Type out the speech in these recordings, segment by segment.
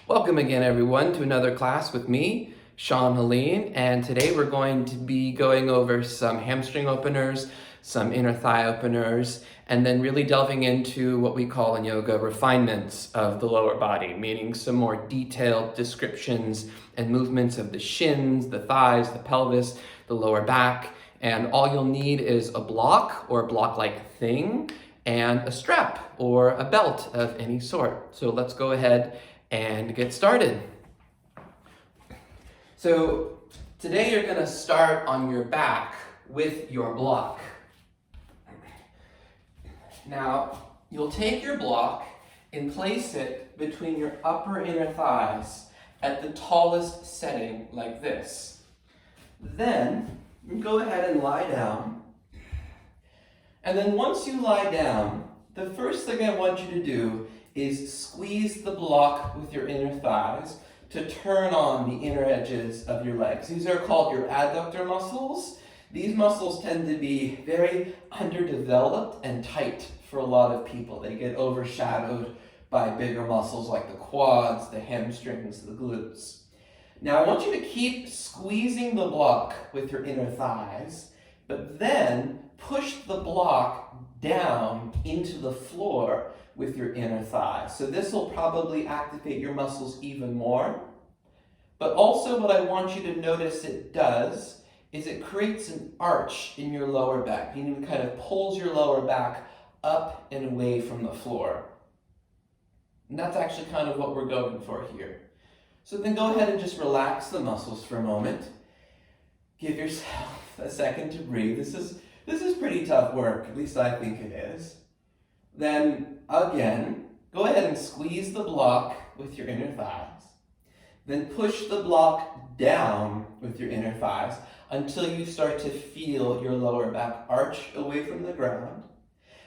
Welcome again, everyone, to another class with me, Haleen, and today we're going to be going over some hamstring openers, some inner thigh openers, and then really delving into what we call in yoga refinements of the lower body, meaning some more detailed descriptions and movements of the shins, the thighs, the pelvis, the lower back, and all you'll need is a block or a block-like thing and a strap or a belt of any sort. So let's go ahead and get started. So today you're going to start on your back with your block. Now you'll take your block and place it between your upper inner thighs at the tallest setting like this. Then go ahead and lie down. And then once you lie down, the first thing I want you to do is squeeze the block with your inner thighs to turn on the inner edges of your legs. These are called your adductor muscles. These muscles tend to be very underdeveloped and tight for a lot of people. They get overshadowed by bigger muscles like the quads, the hamstrings, the glutes. Now I want you to keep squeezing the block with your inner thighs, but then push the block down into the floor with your inner thighs. So this will probably activate your muscles even more. But also what I want you to notice it does is it creates an arch in your lower back, meaning it kind of pulls your lower back up and away from the floor. And that's actually kind of what we're going for here. So then go ahead and just relax the muscles for a moment. Give yourself a second to breathe. This is pretty tough work, at least I think it is. Then again, go ahead and squeeze the block with your inner thighs. Then push the block down with your inner thighs until you start to feel your lower back arch away from the ground.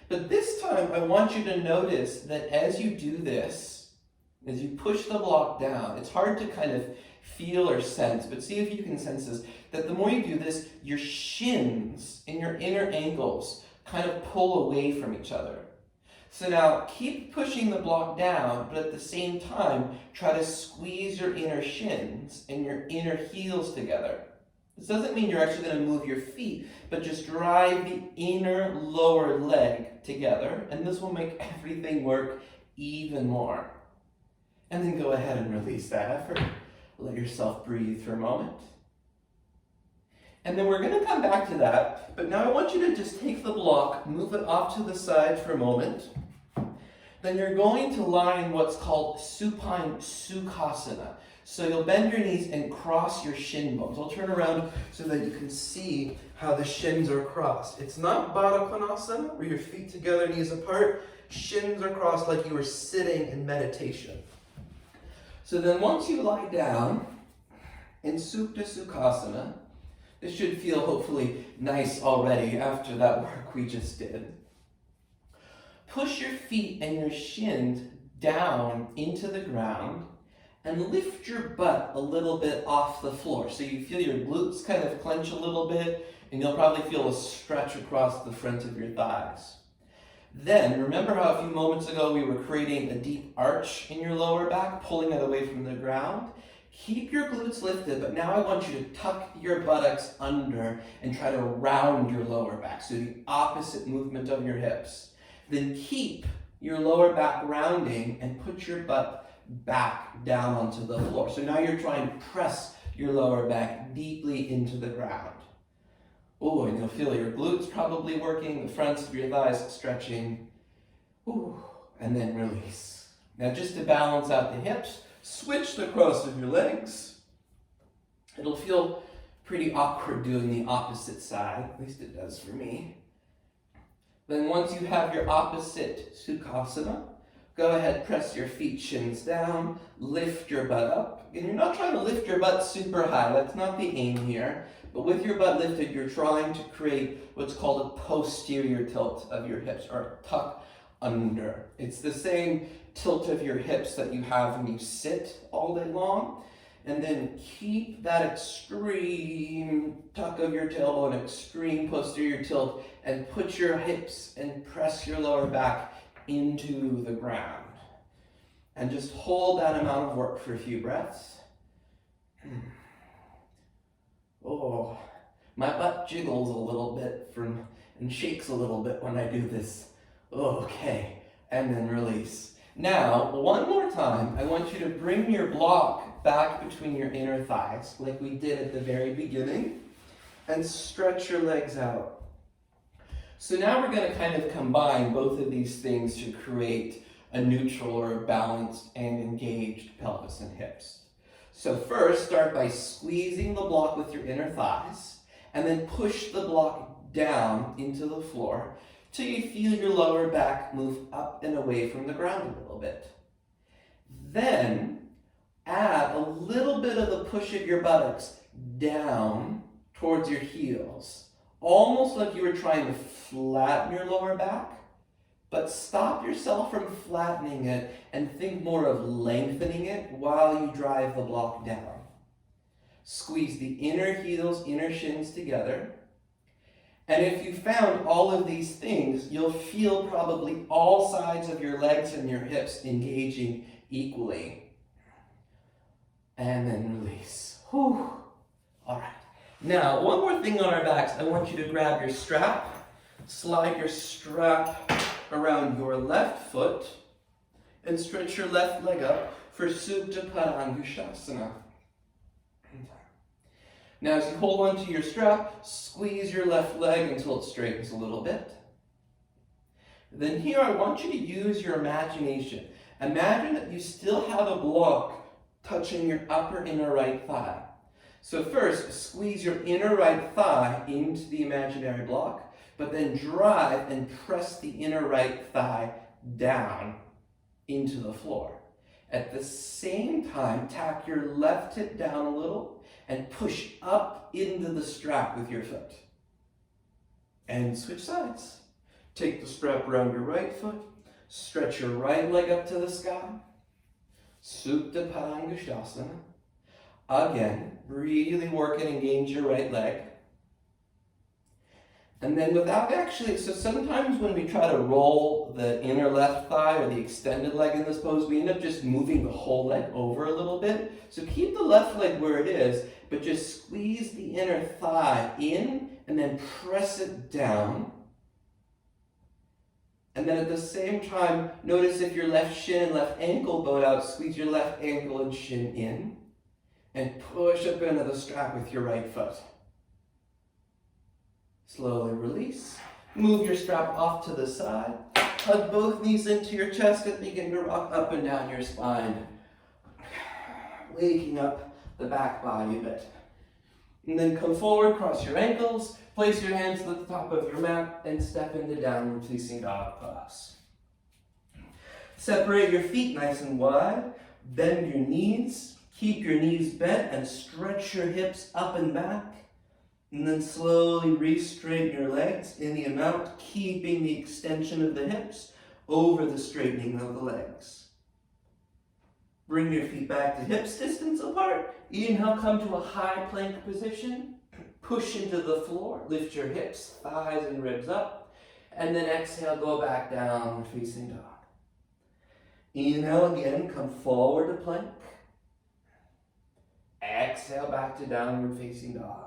But this time, I want you to notice that as you do this, as you push the block down, it's hard to kind of feel or sense, but see if you can sense this, that the more you do this, your shins and your inner ankles kind of pull away from each other. So now keep pushing the block down, but at the same time, try to squeeze your inner shins and your inner heels together. This doesn't mean you're actually going to move your feet, but just drive the inner lower leg together, and this will make everything work even more. And then go ahead and release that effort. Let yourself breathe for a moment. And then we're going to come back to that, but now I want you to just take the block, move it off to the side for a moment. Then you're going to lie in what's called Supine Sukhasana. So you'll bend your knees and cross your shin bones. I'll turn around so that you can see how the shins are crossed. It's not Baddha Konasana, where your feet together, knees apart. Shins are crossed like you were sitting in meditation. So then once you lie down in Supta Sukhasana, this should feel hopefully nice already after that work we just did. Push your feet and your shins down into the ground and lift your butt a little bit off the floor. So you feel your glutes kind of clench a little bit, and you'll probably feel a stretch across the front of your thighs. Then, remember how a few moments ago we were creating a deep arch in your lower back, pulling it away from the ground? Keep your glutes lifted, but now I want you to tuck your buttocks under and try to round your lower back, so the opposite movement of your hips. Then keep your lower back rounding and put your butt back down onto the floor. So now you're trying to press your lower back deeply into the ground. Oh, and you'll feel your glutes probably working, the fronts of your thighs stretching. Ooh, and then release. Now just to balance out the hips, switch the cross of your legs. It'll feel pretty awkward doing the opposite side, at least it does for me. Then once you have your opposite Sukhasana, go ahead, press your feet, shins down, lift your butt up. And you're not trying to lift your butt super high, that's not the aim here. But with your butt lifted, you're trying to create what's called a posterior tilt of your hips, or tuck under. It's the same tilt of your hips that you have when you sit all day long. And then keep that extreme tuck of your tailbone, extreme posterior tilt, and put your hips and press your lower back into the ground. And just hold that amount of work for a few breaths. Oh, my butt jiggles a little bit and shakes a little bit when I do this. Okay, and then release. Now, one more time, I want you to bring your block back between your inner thighs, like we did at the very beginning, and stretch your legs out. So now we're going to kind of combine both of these things to create a neutral or a balanced and engaged pelvis and hips. So first, start by squeezing the block with your inner thighs, and then push the block down into the floor till you feel your lower back move up and away from the ground a little bit. Then, add a little bit of the push of your buttocks down towards your heels, almost like you were trying to flatten your lower back, but stop yourself from flattening it and think more of lengthening it while you drive the block down. Squeeze the inner heels, inner shins together. And if you found all of these things, you'll feel probably all sides of your legs and your hips engaging equally. And then release. Whew. All right. Now, one more thing on our backs. I want you to grab your strap, slide your strap around your left foot, and stretch your left leg up for Supta Padangusthasana. Now, as you hold onto your strap, squeeze your left leg until it straightens a little bit. Then here, I want you to use your imagination. Imagine that you still have a block touching your upper inner right thigh. So first, squeeze your inner right thigh into the imaginary block, but then drive and press the inner right thigh down into the floor. At the same time, tap your left hip down a little and push up into the strap with your foot. And switch sides. Take the strap around your right foot, stretch your right leg up to the sky. Supta Padangusthasana. Again, really work and engage your right leg. And then without actually, so sometimes when we try to roll the inner left thigh or the extended leg in this pose, we end up just moving the whole leg over a little bit. So keep the left leg where it is, but just squeeze the inner thigh in and then press it down. And then at the same time, notice if your left shin and left ankle bowed out, squeeze your left ankle and shin in and push up into the strap with your right foot. Slowly release. Move your strap off to the side. Hug both knees into your chest and begin to rock up and down your spine. Waking up the back body a bit. And then come forward, cross your ankles, place your hands at the top of your mat, and step into downward facing dog pose. Separate your feet nice and wide. Bend your knees. Keep your knees bent and stretch your hips up and back. And then slowly re-straighten your legs in the amount, keeping the extension of the hips over the straightening of the legs. Bring your feet back to hips distance apart. Inhale, come to a high plank position. Push into the floor. Lift your hips, thighs, and ribs up. And then exhale, go back down, facing dog. Inhale again, come forward to plank. Exhale, back to downward facing dog.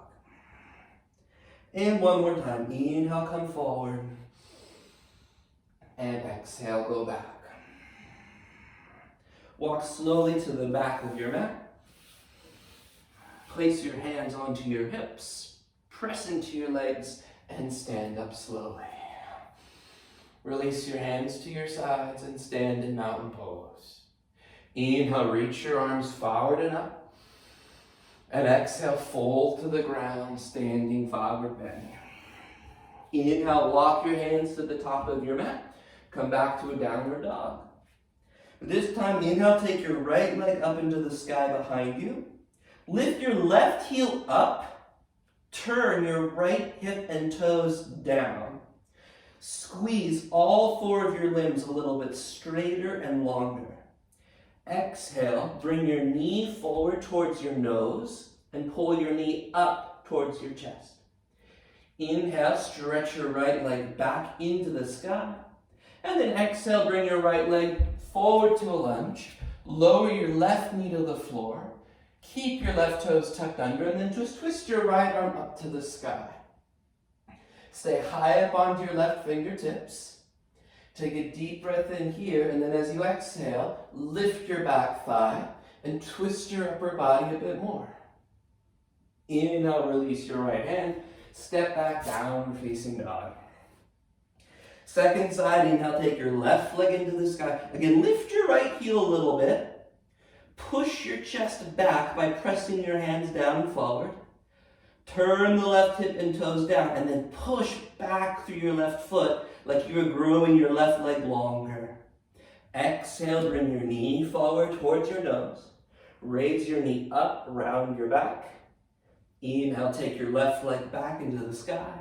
And one more time. Inhale, come forward. And exhale, go back. Walk slowly to the back of your mat. Place your hands onto your hips. Press into your legs and stand up slowly. Release your hands to your sides and stand in mountain pose. Inhale, reach your arms forward and up. And exhale, fold to the ground, standing forward bend. Inhale, walk your hands to the top of your mat. Come back to a downward dog. This time, inhale, take your right leg up into the sky behind you. Lift your left heel up. Turn your right hip and toes down. Squeeze all four of your limbs a little bit straighter and longer. Exhale, bring your knee forward towards your nose and pull your knee up towards your chest. Inhale, stretch your right leg back into the sky. And then exhale, bring your right leg forward to a lunge. Lower your left knee to the floor. Keep your left toes tucked under, and then just twist your right arm up to the sky. Stay high up onto your left fingertips. Take a deep breath in here, and then as you exhale, lift your back thigh and twist your upper body a bit more. Inhale, release your right hand. Step back, down facing dog. Second side, inhale, take your left leg into the sky. Again, lift your right heel a little bit. Push your chest back by pressing your hands down and forward. Turn the left hip and toes down, and then push back through your left foot like you are growing your left leg longer. Exhale, bring your knee forward towards your nose. Raise your knee up, round your back. Inhale, take your left leg back into the sky.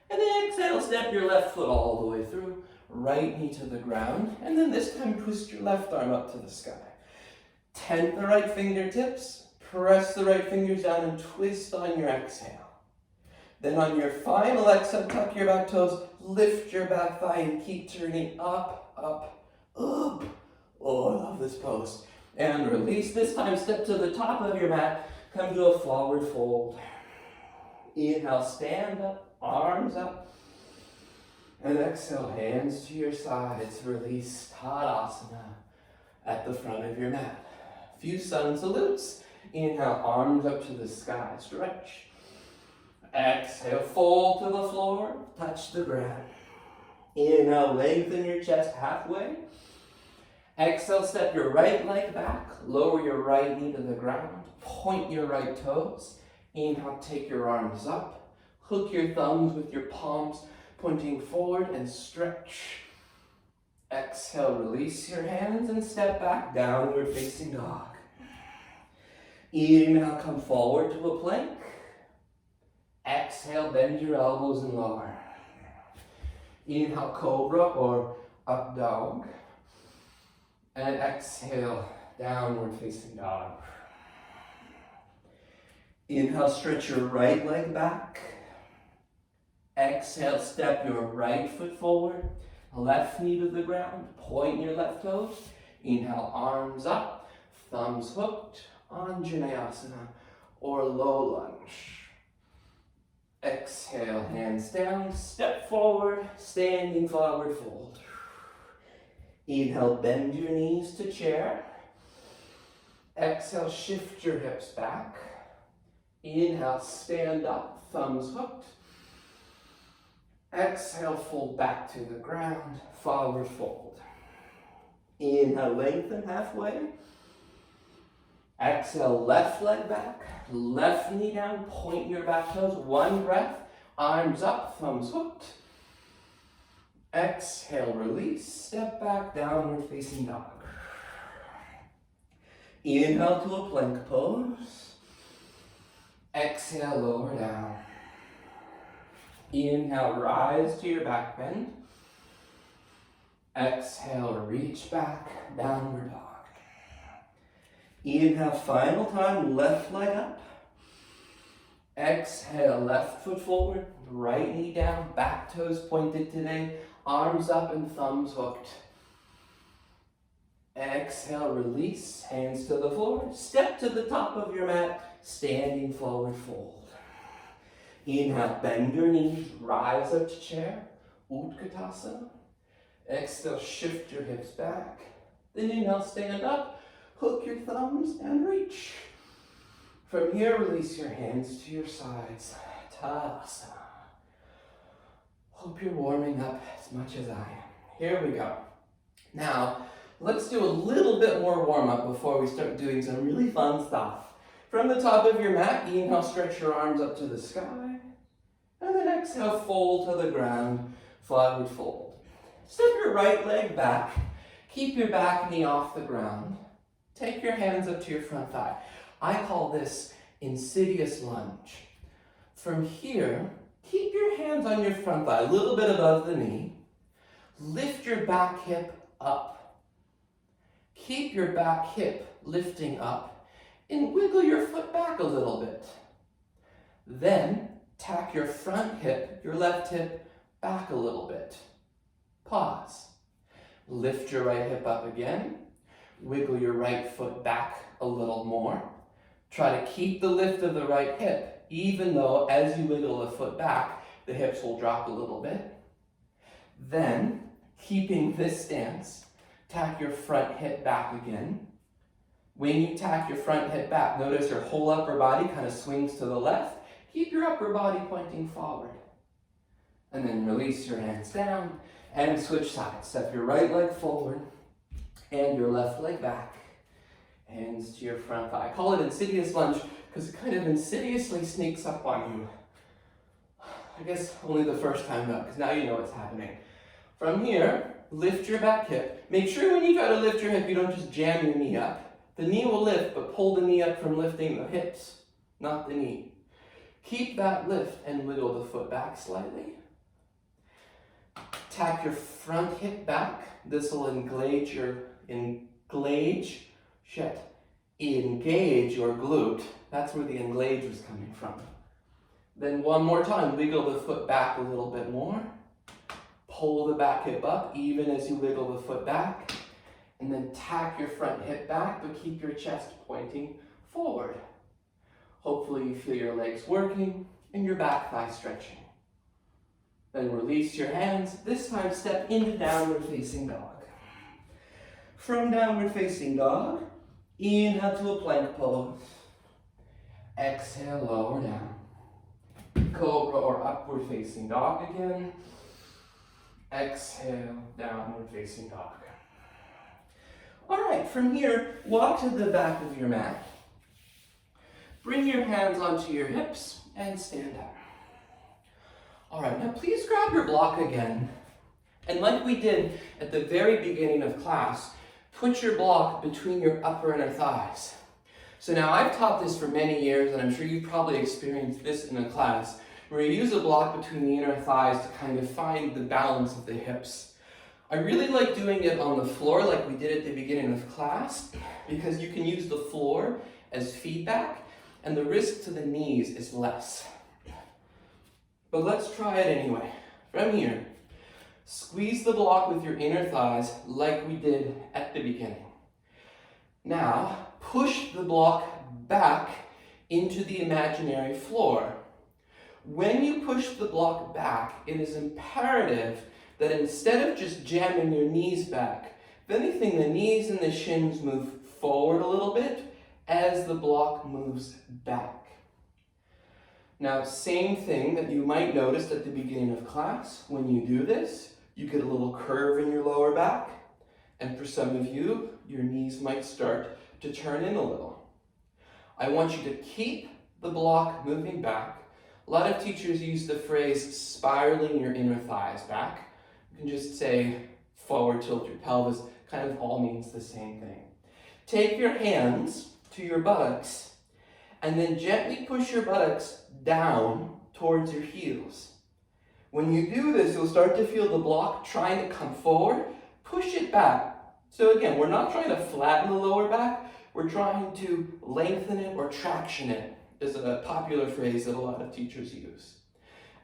And then exhale, step your left foot all the way through. Right knee to the ground. And then this time, twist your left arm up to the sky. Tent the right fingertips. Press the right fingers down and twist on your exhale. Then on your final exhale, tuck your back toes, lift your back thigh, and keep turning up, up, up. Oh, I love this pose. And release. This time, step to the top of your mat. Come to a forward fold. Inhale, stand up, arms up. And exhale, hands to your sides. Release, Tadasana at the front of your mat. Few sun salutes. Inhale, arms up to the sky, stretch. Exhale, fold to the floor, touch the ground. Inhale, lengthen your chest halfway. Exhale, step your right leg back, lower your right knee to the ground, point your right toes. Inhale, take your arms up, hook your thumbs with your palms pointing forward and stretch. Exhale, release your hands and step back, downward facing dog. Inhale, come forward to a plank. Exhale, bend your elbows and lower. Inhale, cobra or up dog. And exhale, downward facing dog. Inhale, stretch your right leg back. Exhale, step your right foot forward. Left knee to the ground. Point your left toes. Inhale, arms up. Thumbs hooked. Anjaneyasana or low lunge. Exhale, hands down, step forward, standing forward fold. Inhale, bend your knees to chair. Exhale, shift your hips back. Inhale, stand up, thumbs hooked. Exhale, fold back to the ground, forward fold. Inhale, lengthen halfway. Exhale, left leg back, left knee down, point your back toes, one breath, arms up, thumbs hooked. Exhale, release, step back, downward facing dog. Inhale to a plank pose. Exhale, lower down. Inhale, rise to your back bend. Exhale, reach back, downward dog. Inhale, final time, left leg up. Exhale, left foot forward, right knee down, back toes pointed today, arms up and thumbs hooked. Exhale, release, hands to the floor, step to the top of your mat, standing forward fold. Inhale, bend your knees, rise up to chair, Utkatasana. Exhale, shift your hips back. Then inhale, stand up, hook your thumbs and reach. From here, release your hands to your sides, Tadasana. Hope you're warming up as much as I am. Here we go. Now, let's do a little bit more warm-up before we start doing some really fun stuff. From the top of your mat, inhale, stretch your arms up to the sky. And then exhale, fold to the ground, forward fold. Step your right leg back. Keep your back knee off the ground. Take your hands up to your front thigh. I call this Insidious lunge. From here, keep your hands on your front thigh, a little bit above the knee. Lift your back hip up. Keep your back hip lifting up and wiggle your foot back a little bit. Then tack your front hip, your left hip, back a little bit. pause. Lift your right hip up again. Wiggle your right foot back a little more. Try to keep the lift of the right hip, even though as you wiggle the foot back, the hips will drop a little bit. Then, keeping this stance, tack your front hip back again. When you tack your front hip back, notice your whole upper body kind of swings to the left. Keep your upper body pointing forward. And then release your hands down and switch sides. Step your right leg forward and your left leg back. Hands to your front thigh. I call it Insidious lunge because it kind of insidiously sneaks up on you. I guess only the first time though, because now you know what's happening. From here, lift your back hip. Make sure when you try to lift your hip, you don't just jam your knee up. The knee will lift, but pull the knee up from lifting the hips, not the knee. Keep that lift and wiggle the foot back slightly. Tap your front hip back. This will engage your glute. That's where the engage was coming from. Then one more time, wiggle the foot back a little bit more. Pull the back hip up, even as you wiggle the foot back. And then tack your front hip back, but keep your chest pointing forward. Hopefully you feel your legs working and your back thigh stretching. Then release your hands. This time step into downward facing dog. From downward facing dog, inhale to a plank pose. Exhale, lower down. Cobra or upward facing dog again. Exhale, downward facing dog. All right, from here, walk to the back of your mat. Bring your hands onto your hips and stand up. All right, now please grab your block again. And like we did at the very beginning of class, put your block between your upper inner thighs. So now I've taught this for many years, and I'm sure you've probably experienced this in a class, where you use a block between the inner thighs to kind of find the balance of the hips. I really like doing it on the floor like we did at the beginning of class, because you can use the floor as feedback and the risk to the knees is less. But let's try it anyway. From here, squeeze the block with your inner thighs like we did at the beginning. Now, push the block back into the imaginary floor. When you push the block back, it is imperative that instead of just jamming your knees back, if anything, the knees and the shins move forward a little bit as the block moves back. Now, same thing that you might notice at the beginning of class. When you do this, you get a little curve in your lower back, and for some of you, your knees might start to turn in a little. I want you to keep the block moving back. A lot of teachers use the phrase spiraling your inner thighs back. You can just say forward tilt your pelvis, kind of all means the same thing. Take your hands to your buttocks and then gently push your buttocks down towards your heels. When you do this, you'll start to feel the block trying to come forward. Push it back. So again, we're not trying to flatten the lower back, we're trying to lengthen it or traction it, is a popular phrase that a lot of teachers use.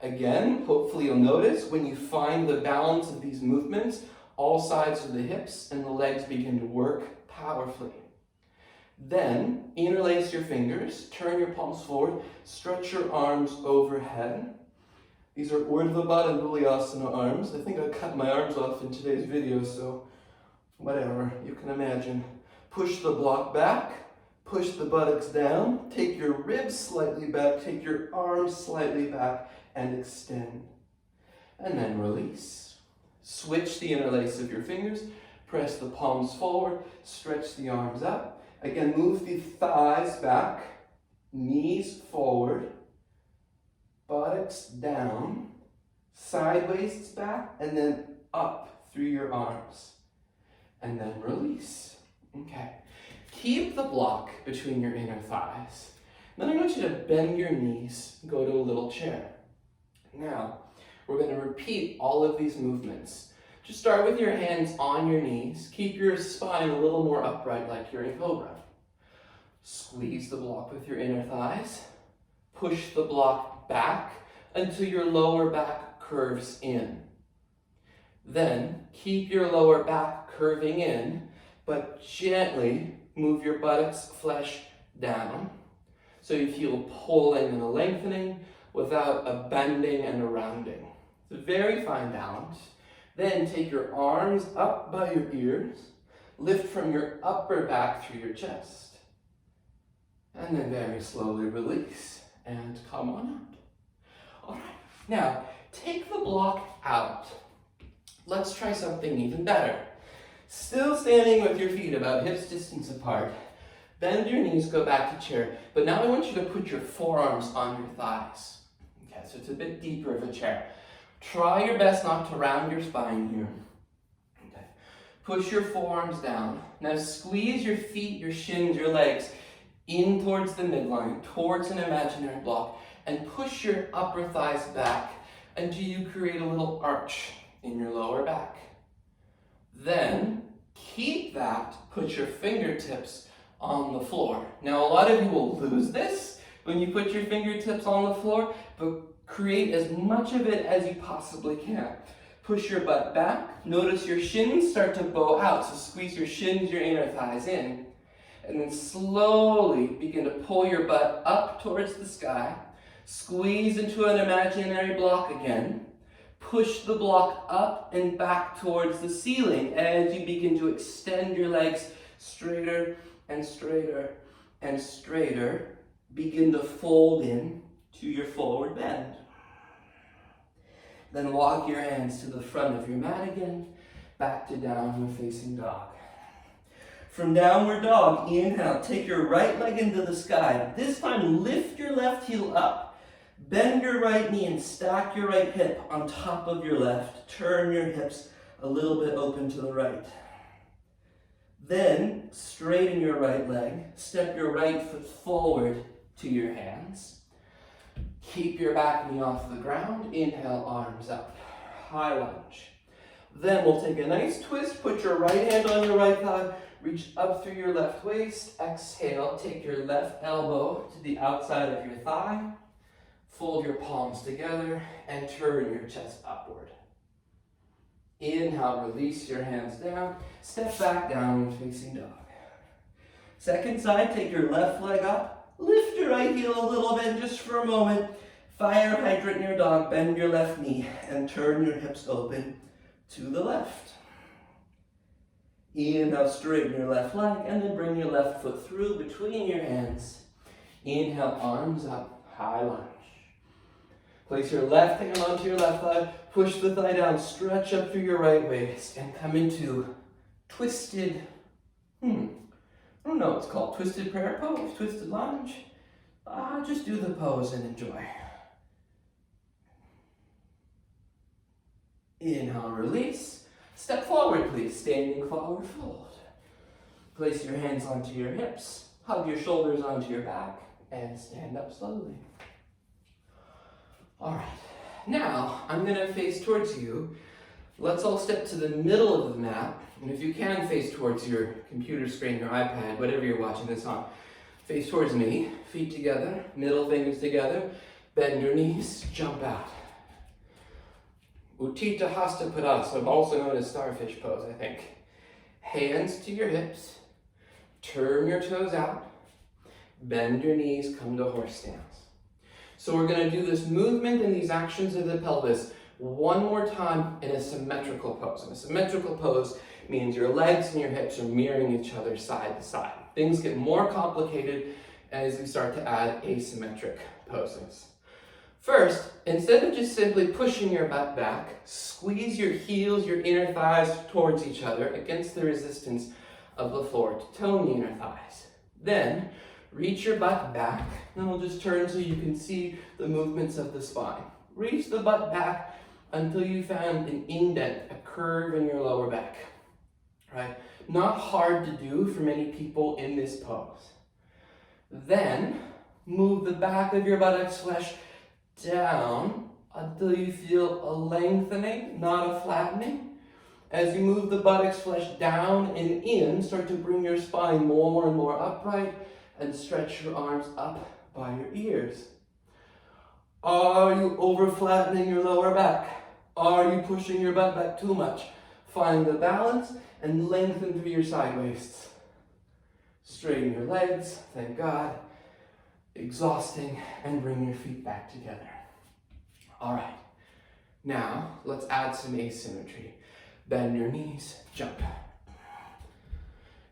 Again, hopefully you'll notice when you find the balance of these movements, all sides of the hips and the legs begin to work powerfully. Then, interlace your fingers, turn your palms forward, stretch your arms overhead. These are Urdhva Baddha and Uddiyasana arms. I think I cut my arms off in today's video, so whatever, you can imagine. Push the block back, push the buttocks down, take your ribs slightly back, take your arms slightly back, and extend. And then release. Switch the interlace of your fingers, press the palms forward, stretch the arms up. Again, move the thighs back, knees forward, buttocks down, sideways back, and then up through your arms. And then release. Okay. Keep the block between your inner thighs. Then I want you to bend your knees, go to a little chair. Now, we're going to repeat all of these movements. Just start with your hands on your knees. Keep your spine a little more upright like you're in Cobra. Squeeze the block with your inner thighs. Push the block back until your lower back curves in. Then keep your lower back curving in, but gently move your buttocks flesh down so you feel pulling and a lengthening without a bending and a rounding. It's a very fine balance. Then take your arms up by your ears, lift from your upper back through your chest, and then very slowly release and come on up. All right, now take the block out. Let's try something even better. Still standing with your feet about hips distance apart. Bend your knees, go back to chair. But now I want you to put your forearms on your thighs. Okay, so it's a bit deeper of a chair. Try your best not to round your spine here. Okay. Push your forearms down. Now squeeze your feet, your shins, your legs in towards the midline, towards an imaginary block, and push your upper thighs back until you create a little arch in your lower back. Then keep that, put your fingertips on the floor. Now a lot of you will lose this when you put your fingertips on the floor, but create as much of it as you possibly can. Push your butt back. Notice your shins start to bow out, so squeeze your shins, your inner thighs in. And then slowly begin to pull your butt up towards the sky. Squeeze into an imaginary block again. Push the block up and back towards the ceiling as you begin to extend your legs straighter and straighter and straighter. Begin to fold in to your forward bend. Then walk your hands to the front of your mat again, back to downward facing dog. From downward dog, inhale, take your right leg into the sky. This time lift your left heel up. Bend your right knee and stack your right hip on top of your left. Turn your hips a little bit open to the right. Then straighten your right leg. Step your right foot forward to your hands. Keep your back knee off the ground. Inhale, arms up. High lunge. Then we'll take a nice twist. Put your right hand on your right thigh. Reach up through your left waist. Exhale. Take your left elbow to the outside of your thigh. Fold your palms together and turn your chest upward. Inhale, release your hands down. Step back downward facing dog. Second side, take your left leg up. Lift your right heel a little bit just for a moment. Fire hydrant in your dog. Bend your left knee and turn your hips open to the left. Inhale, straighten your left leg and then bring your left foot through between your hands. Inhale, arms up, high lunge. Place your left hand onto your left thigh, push the thigh down, stretch up through your right waist, and come into twisted, I don't know what it's called, twisted prayer pose, twisted lunge. Just do the pose and enjoy. Inhale, release. Step forward, please, standing forward fold. Place your hands onto your hips, hug your shoulders onto your back, and stand up slowly. All right, now I'm gonna face towards you. Let's all step to the middle of the mat. And if you can, face towards your computer screen, your iPad, whatever you're watching this on. Face towards me, feet together, middle fingers together, bend your knees, jump out. Utthita Hasta Padasana, also known as starfish pose, I think. Hands to your hips, turn your toes out, bend your knees, come to horse stance. So we're going to do this movement and these actions of the pelvis one more time in a symmetrical pose. And a symmetrical pose means your legs and your hips are mirroring each other side to side. Things get more complicated as we start to add asymmetric poses. First, instead of just simply pushing your butt back, squeeze your heels, your inner thighs towards each other against the resistance of the floor to tone the inner thighs. Then, reach your butt back, and we'll just turn so you can see the movements of the spine. Reach the butt back until you found an indent, a curve in your lower back. Right? Not hard to do for many people in this pose. Then, move the back of your buttocks flesh down until you feel a lengthening, not a flattening. As you move the buttocks flesh down and in, start to bring your spine more and more upright and stretch your arms up by your ears. Are you over flattening your lower back? Are you pushing your butt back too much? Find the balance and lengthen through your side waists. Straighten your legs, thank God. Exhausting, and bring your feet back together. All right, now let's add some asymmetry. Bend your knees, jump.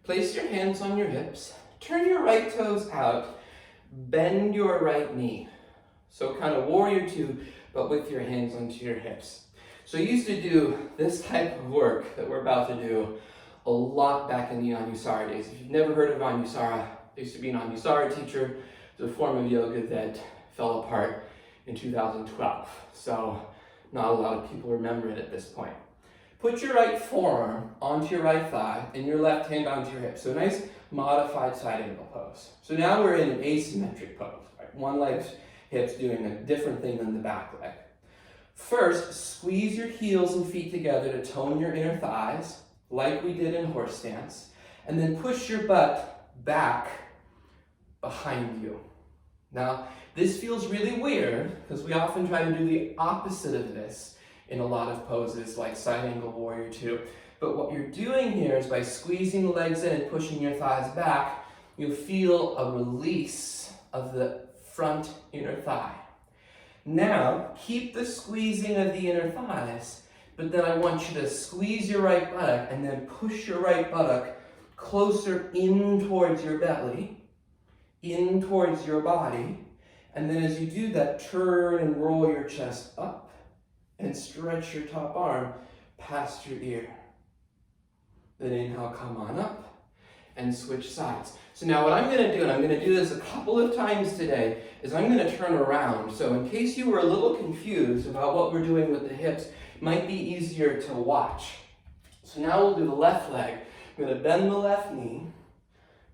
Place your hands on your hips, turn your right toes out, bend your right knee. So kind of warrior two, but with your hands onto your hips. So I used to do this type of work that we're about to do a lot back in the Anusara days. If you've never heard of Anusara, I used to be an Anusara teacher. It's a form of yoga that fell apart in 2012. So not a lot of people remember it at this point. Put your right forearm onto your right thigh and your left hand onto your hip. So a nice modified side angle pose. So now we're in an asymmetric pose. Right? One leg's hips doing a different thing than the back leg. First, squeeze your heels and feet together to tone your inner thighs, like we did in horse stance, and then push your butt back behind you. Now, this feels really weird because we often try to do the opposite of this in a lot of poses like side angle warrior two. But what you're doing here is by squeezing the legs in and pushing your thighs back, you'll feel a release of the front inner thigh. Now, keep the squeezing of the inner thighs, but then I want you to squeeze your right buttock and then push your right buttock closer in towards your belly, in towards your body, and then as you do that, turn and roll your chest up and stretch your top arm past your ear. Then inhale, come on up and switch sides. So now what I'm going to do, and I'm going to do this a couple of times today, is I'm going to turn around. So in case you were a little confused about what we're doing with the hips, it might be easier to watch. So now we'll do the left leg. I'm going to bend the left knee,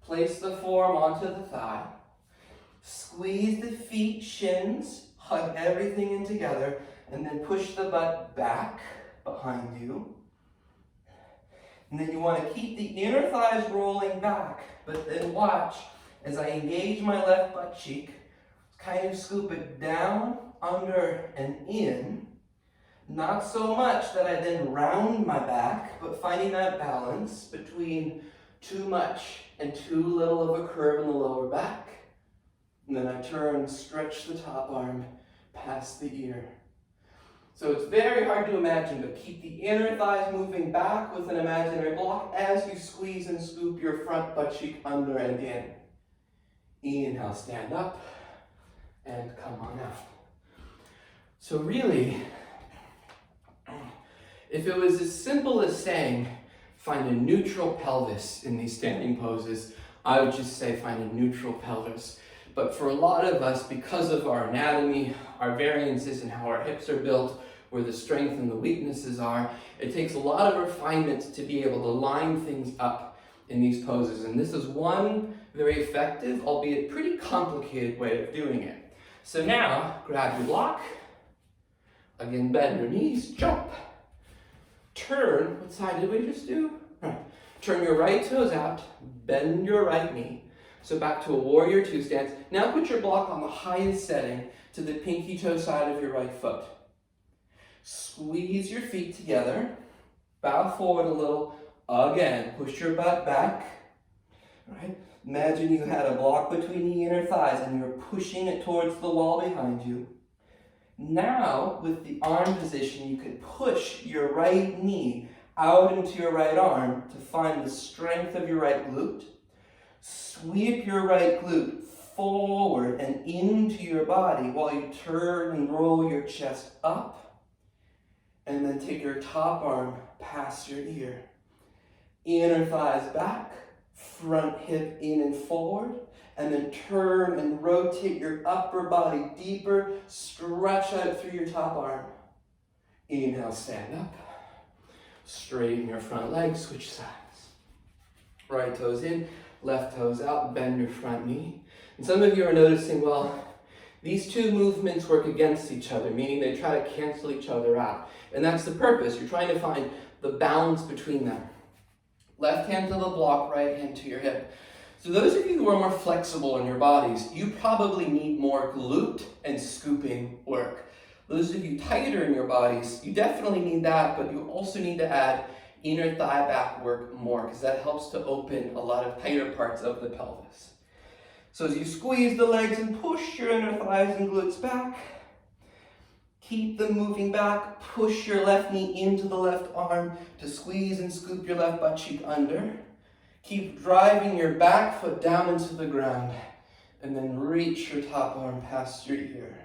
place the forearm onto the thigh, squeeze the feet, shins, hug everything in together, and then push the butt back behind you. And then you want to keep the inner thighs rolling back, but then watch as I engage my left butt cheek, kind of scoop it down, under, and in. Not so much that I then round my back, but finding that balance between too much and too little of a curve in the lower back. And then I turn, stretch the top arm past the ear. So it's very hard to imagine, but keep the inner thighs moving back with an imaginary block as you squeeze and scoop your front butt cheek under and in. Inhale, stand up, and come on out. So really, if it was as simple as saying, find a neutral pelvis in these standing poses, I would just say find a neutral pelvis. But for a lot of us, because of our anatomy, our variances in how our hips are built, where the strength and the weaknesses are, it takes a lot of refinement to be able to line things up in these poses. And this is one very effective, albeit pretty complicated way of doing it. So now, grab your block. Again, bend your knees, jump. Turn, what side did we just do? Right. Turn your right toes out, bend your right knee. So back to a warrior two stance. Now put your block on the highest setting to the pinky toe side of your right foot. Squeeze your feet together, bow forward a little. Again, push your butt back. Right? Imagine you had a block between the inner thighs and you're pushing it towards the wall behind you. Now, with the arm position, you can push your right knee out into your right arm to find the strength of your right glute. Sweep your right glute forward and into your body while you turn and roll your chest up. And then take your top arm past your ear. Inner thighs back, front hip in and forward. And then turn and rotate your upper body deeper. Stretch out through your top arm. Inhale, stand up. Straighten your front leg, switch sides. Right toes in, left toes out, bend your front knee. And some of you are noticing, well, these two movements work against each other, meaning they try to cancel each other out. And that's the purpose. You're trying to find the balance between them. Left hand to the block, right hand to your hip. So those of you who are more flexible in your bodies, you probably need more glute and scooping work. Those of you tighter in your bodies, you definitely need that, but you also need to add inner thigh back work more, because that helps to open a lot of tighter parts of the pelvis. So as you squeeze the legs and push your inner thighs and glutes back, keep them moving back, push your left knee into the left arm to squeeze and scoop your left butt cheek under. Keep driving your back foot down into the ground, and then reach your top arm past your ear.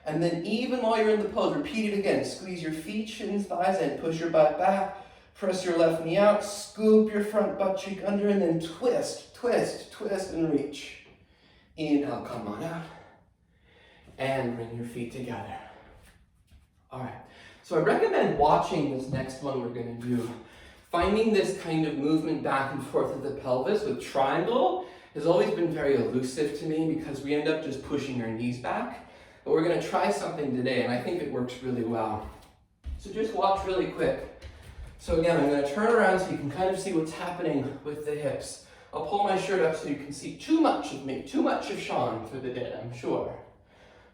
And then even while you're in the pose, repeat it again. Squeeze your feet, shins, thighs in, push your butt back, press your left knee out, scoop your front butt cheek under, and then twist, twist, twist, and reach. Inhale, come on out. And bring your feet together. All right, so I recommend watching this next one we're gonna do. Finding this kind of movement back and forth of the pelvis with triangle has always been very elusive to me because we end up just pushing our knees back. But we're gonna try something today, and I think it works really well. So just watch really quick. So again, I'm gonna turn around so you can kind of see what's happening with the hips. I'll pull my shirt up so you can see too much of me, too much of Sean for the day, I'm sure.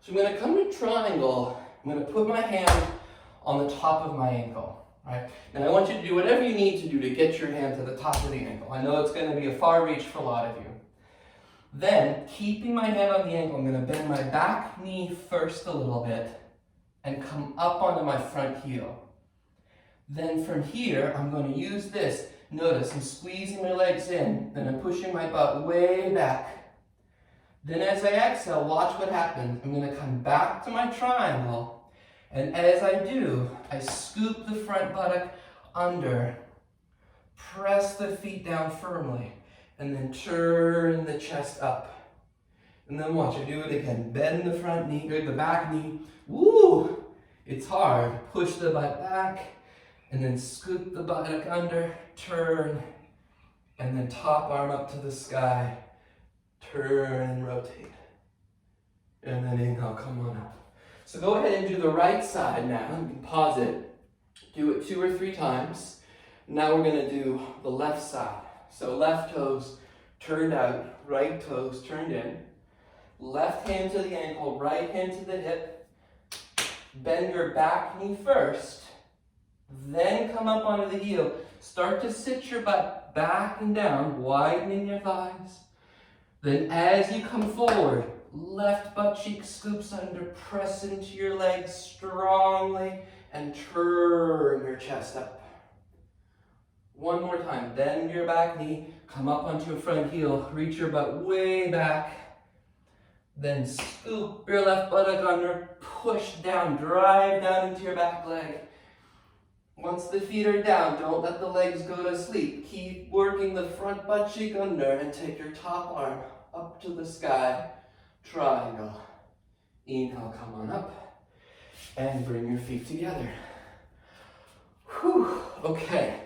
So I'm gonna come to triangle. I'm gonna put my hand on the top of my ankle, right? And I want you to do whatever you need to do to get your hand to the top of the ankle. I know it's gonna be a far reach for a lot of you. Then, keeping my hand on the ankle, I'm gonna bend my back knee first a little bit and come up onto my front heel. Then from here, I'm gonna use this. Notice I'm squeezing my legs in, then I'm pushing my butt way back. Then as I exhale, watch what happens. I'm gonna come back to my triangle, and as I do, I scoop the front buttock under, press the feet down firmly, and then turn the chest up. And then watch, I do it again. Bend the front knee, or the back knee. Woo! It's hard. Push the butt back, and then scoop the buttock under, turn, and then top arm up to the sky. Turn and rotate. And then inhale, come on up. So go ahead and do the right side now. You can pause it. Do it 2 or 3 times. Now we're gonna do the left side. So left toes turned out, right toes turned in. Left hand to the ankle, right hand to the hip. Bend your back knee first. Then come up onto the heel. Start to sit your butt back and down, widening your thighs. Then as you come forward, left butt cheek scoops under, press into your legs strongly, and turn your chest up. One more time, bend your back knee, come up onto your front heel, reach your butt way back, then scoop your left buttock under, push down, drive down into your back leg. Once the feet are down, don't let the legs go to sleep. Keep working the front butt cheek under and take your top arm up to the sky. Triangle. Inhale, come on up. And bring your feet together. Whew, okay.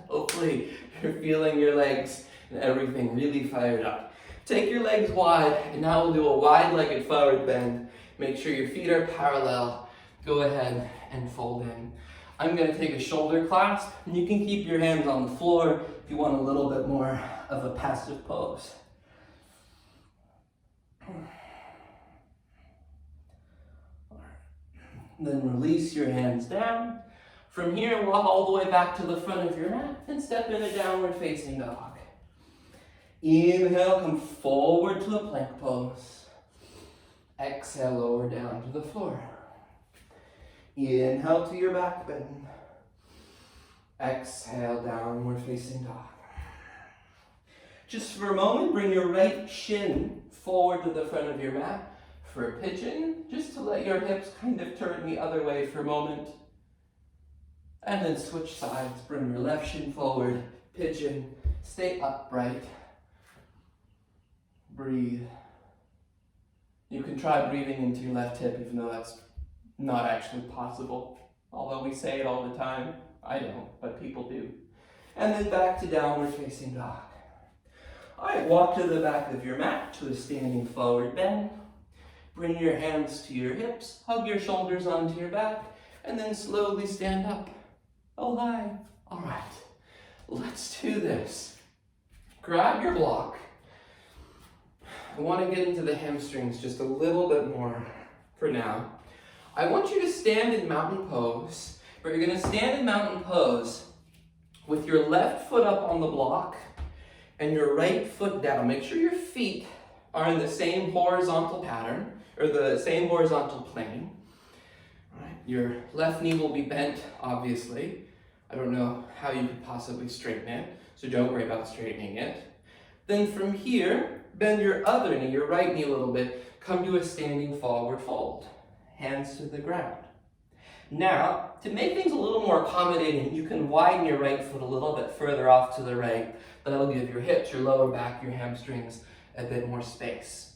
Hopefully you're feeling your legs and everything really fired up. Take your legs wide, and now we'll do a wide-legged forward bend. Make sure your feet are parallel. Go ahead and fold in. I'm going to take a shoulder clasp, and you can keep your hands on the floor if you want a little bit more of a passive pose. Then release your hands down. From here, walk all the way back to the front of your mat and step in a downward facing dog. Inhale, come forward to a plank pose. Exhale, lower down to the floor. Inhale to your back bend. Exhale, downward facing dog. Just for a moment, bring your right shin forward to the front of your mat for a pigeon, just to let your hips kind of turn the other way for a moment. And then switch sides, bring your left shin forward, pigeon, stay upright. Breathe. You can try breathing into your left hip, even though that's not actually possible. Although we say it all the time. I don't, but people do. And then back to downward facing dog. All right, walk to the back of your mat to a standing forward bend. Bring your hands to your hips, hug your shoulders onto your back, and then slowly stand up. Oh, hi. All right, let's do this. Grab your block. I want to get into the hamstrings just a little bit more for now. I want you to stand in mountain pose, but you're going to stand in mountain pose with your left foot up on the block and your right foot down. Make sure your feet are in the same horizontal pattern, or the same horizontal plane. All right. Your left knee will be bent, obviously. I don't know how you could possibly straighten it, so don't worry about straightening it. Then from here, bend your other knee, your right knee a little bit, come to a standing forward fold. Hands to the ground. Now, to make things a little more accommodating, you can widen your right foot a little bit further off to the right. That'll give your hips, your lower back, your hamstrings a bit more space.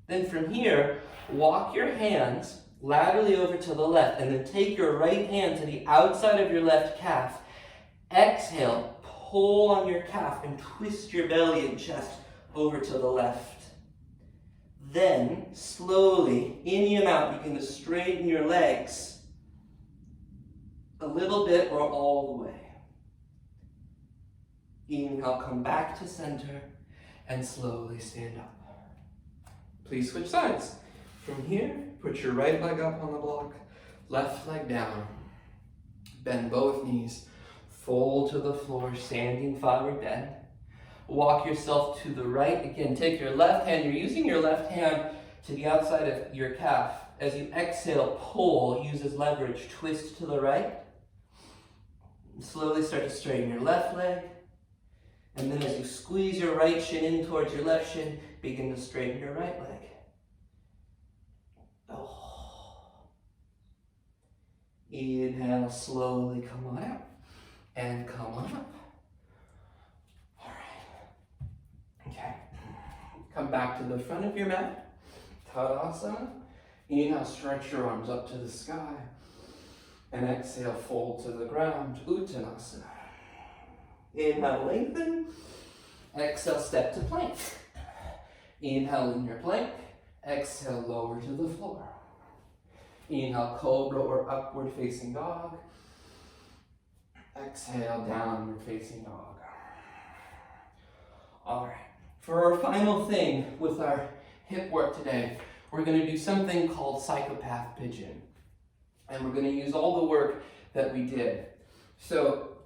Then from here, walk your hands laterally over to the left, and then take your right hand to the outside of your left calf. Exhale, pull on your calf and twist your belly and chest over to the left. Then, slowly, in the amount, you can straighten your legs a little bit or all the way. Inhale, come back to center and slowly stand up. Please switch sides. From here, put your right leg up on the block, left leg down. Bend both knees, fold to the floor, standing forward bend. Walk yourself to the right. Again, take your left hand. You're using your left hand to the outside of your calf. As you exhale, pull, use as leverage, twist to the right. Slowly start to straighten your left leg. And then as you squeeze your right shin in towards your left shin, begin to straighten your right leg. Oh. Inhale, slowly come on out. And come on up. Okay, come back to the front of your mat, Tadasana. Inhale, stretch your arms up to the sky. And exhale, fold to the ground, Uttanasana. Inhale, lengthen. Exhale, step to plank. Inhale in your plank. Exhale, lower to the floor. Inhale, cobra or upward facing dog. Exhale, downward facing dog. All right. For our final thing with our hip work today, we're going to do something called psychopath pigeon. And we're going to use all the work that we did. So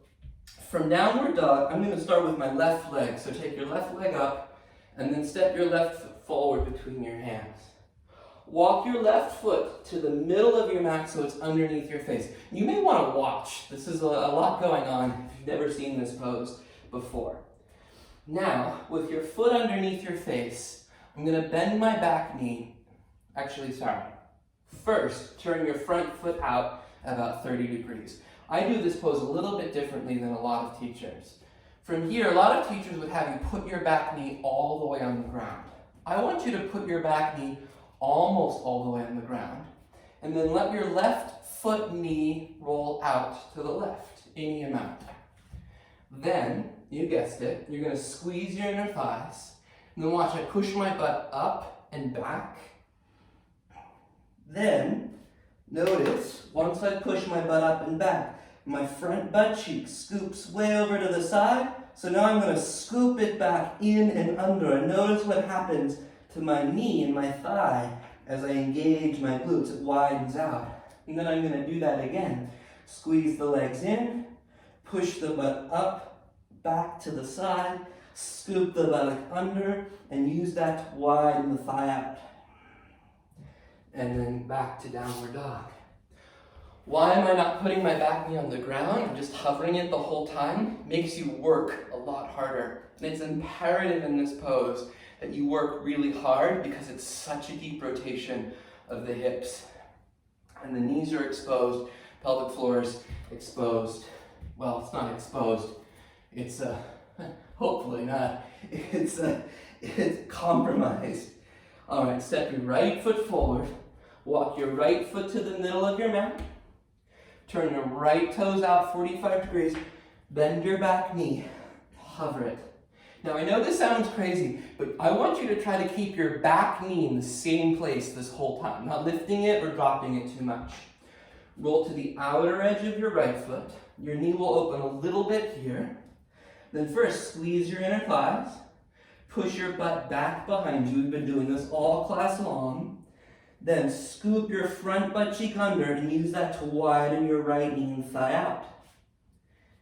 from downward dog, I'm going to start with my left leg. So take your left leg up and then step your left foot forward between your hands. Walk your left foot to the middle of your mat so it's underneath your face. You may want to watch. This is a lot going on if you've never seen this pose before. Now, with your foot underneath your face, I'm going to bend my back knee. First, turn your front foot out about 30 degrees. I do this pose a little bit differently than a lot of teachers. From here, a lot of teachers would have you put your back knee all the way on the ground. I want you to put your back knee almost all the way on the ground, and then let your left foot knee roll out to the left, any amount. Then, you guessed it, you're going to squeeze your inner thighs, and then watch I push my butt up and back. Then, notice, once I push my butt up and back, my front butt cheek scoops way over to the side, so now I'm going to scoop it back in and under, and notice what happens to my knee and my thigh as I engage my glutes. It widens out. And then I'm going to do that again. Squeeze the legs in, push the butt up, back to the side, scoop the buttock under, and use that to widen the thigh out. And then back to downward dog. Why am I not putting my back knee on the ground and just hovering it the whole time? Makes you work a lot harder. And it's imperative in this pose that you work really hard because it's such a deep rotation of the hips. And the knees are exposed, pelvic floor is exposed. Well, it's not exposed. It's hopefully not. It's compromised. All right, step your right foot forward. Walk your right foot to the middle of your mat. Turn your right toes out 45 degrees. Bend your back knee. Hover it. Now, I know this sounds crazy, but I want you to try to keep your back knee in the same place this whole time, not lifting it or dropping it too much. Roll to the outer edge of your right foot. Your knee will open a little bit here. Then first, squeeze your inner thighs. Push your butt back behind you. We've been doing this all class long. Then scoop your front butt cheek under and use that to widen your right knee and thigh out.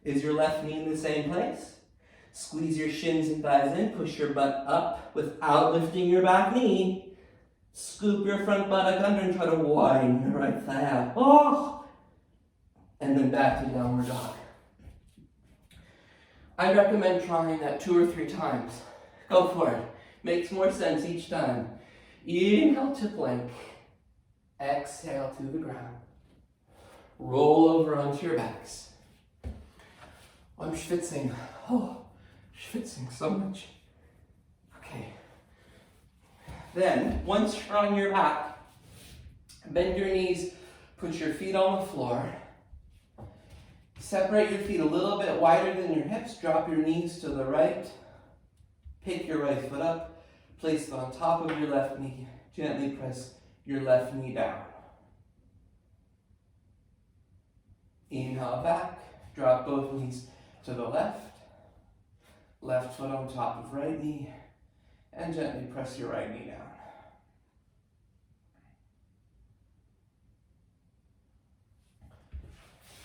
Is your left knee in the same place? Squeeze your shins and thighs in, push your butt up without lifting your back knee. Scoop your front buttock under and try to widen your right thigh out. Oh! And then back to downward dog. I recommend trying that 2 or 3 times. Go for it. Makes more sense each time. Inhale to plank. Exhale to the ground. Roll over onto your backs. I'm schwitzing. Oh, schwitzing so much. Okay. Then, once you're on your back, bend your knees, put your feet on the floor. Separate your feet a little bit wider than your hips. Drop your knees to the right. Pick your right foot up. Place it on top of your left knee. Gently press your left knee down. Inhale back. Drop both knees to the left. Left foot on top of right knee. And gently press your right knee down.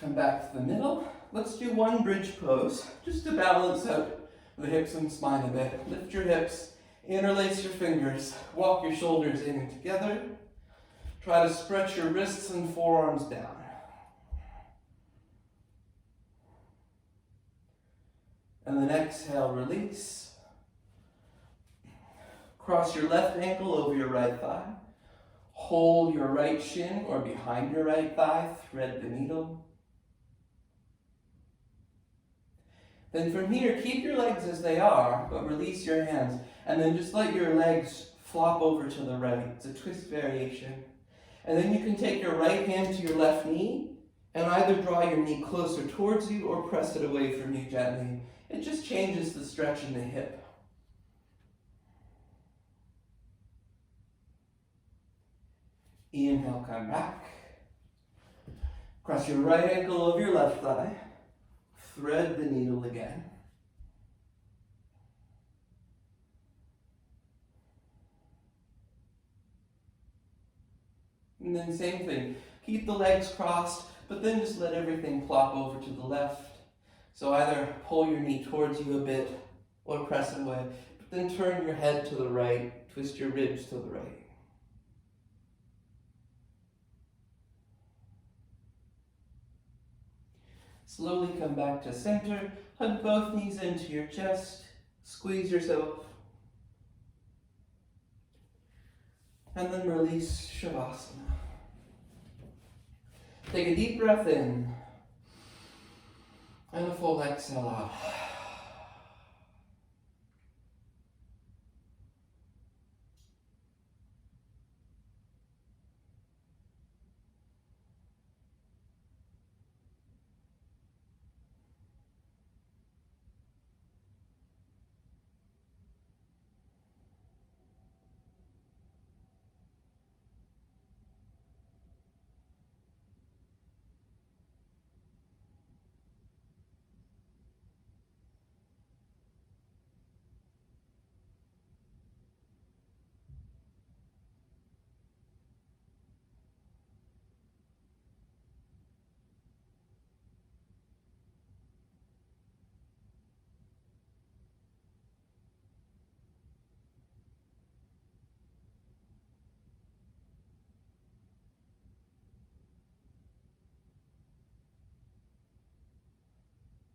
Come back to the middle. Let's do one bridge pose, just to balance out the hips and spine a bit. Lift your hips, interlace your fingers, walk your shoulders in and together. Try to stretch your wrists and forearms down. And then exhale, release. Cross your left ankle over your right thigh. Hold your right shin or behind your right thigh, thread the needle. Then from here, keep your legs as they are, but release your hands. And then just let your legs flop over to the right. It's a twist variation. And then you can take your right hand to your left knee and either draw your knee closer towards you or press it away from you gently. It just changes the stretch in the hip. Inhale, come back. Cross your right ankle over your left thigh. Thread the needle again. And then same thing. Keep the legs crossed, but then just let everything plop over to the left. So either pull your knee towards you a bit or press it away, but then turn your head to the right, twist your ribs to the right. Slowly come back to center, hug both knees into your chest, squeeze yourself, and then release Savasana. Take a deep breath in, and a full exhale out.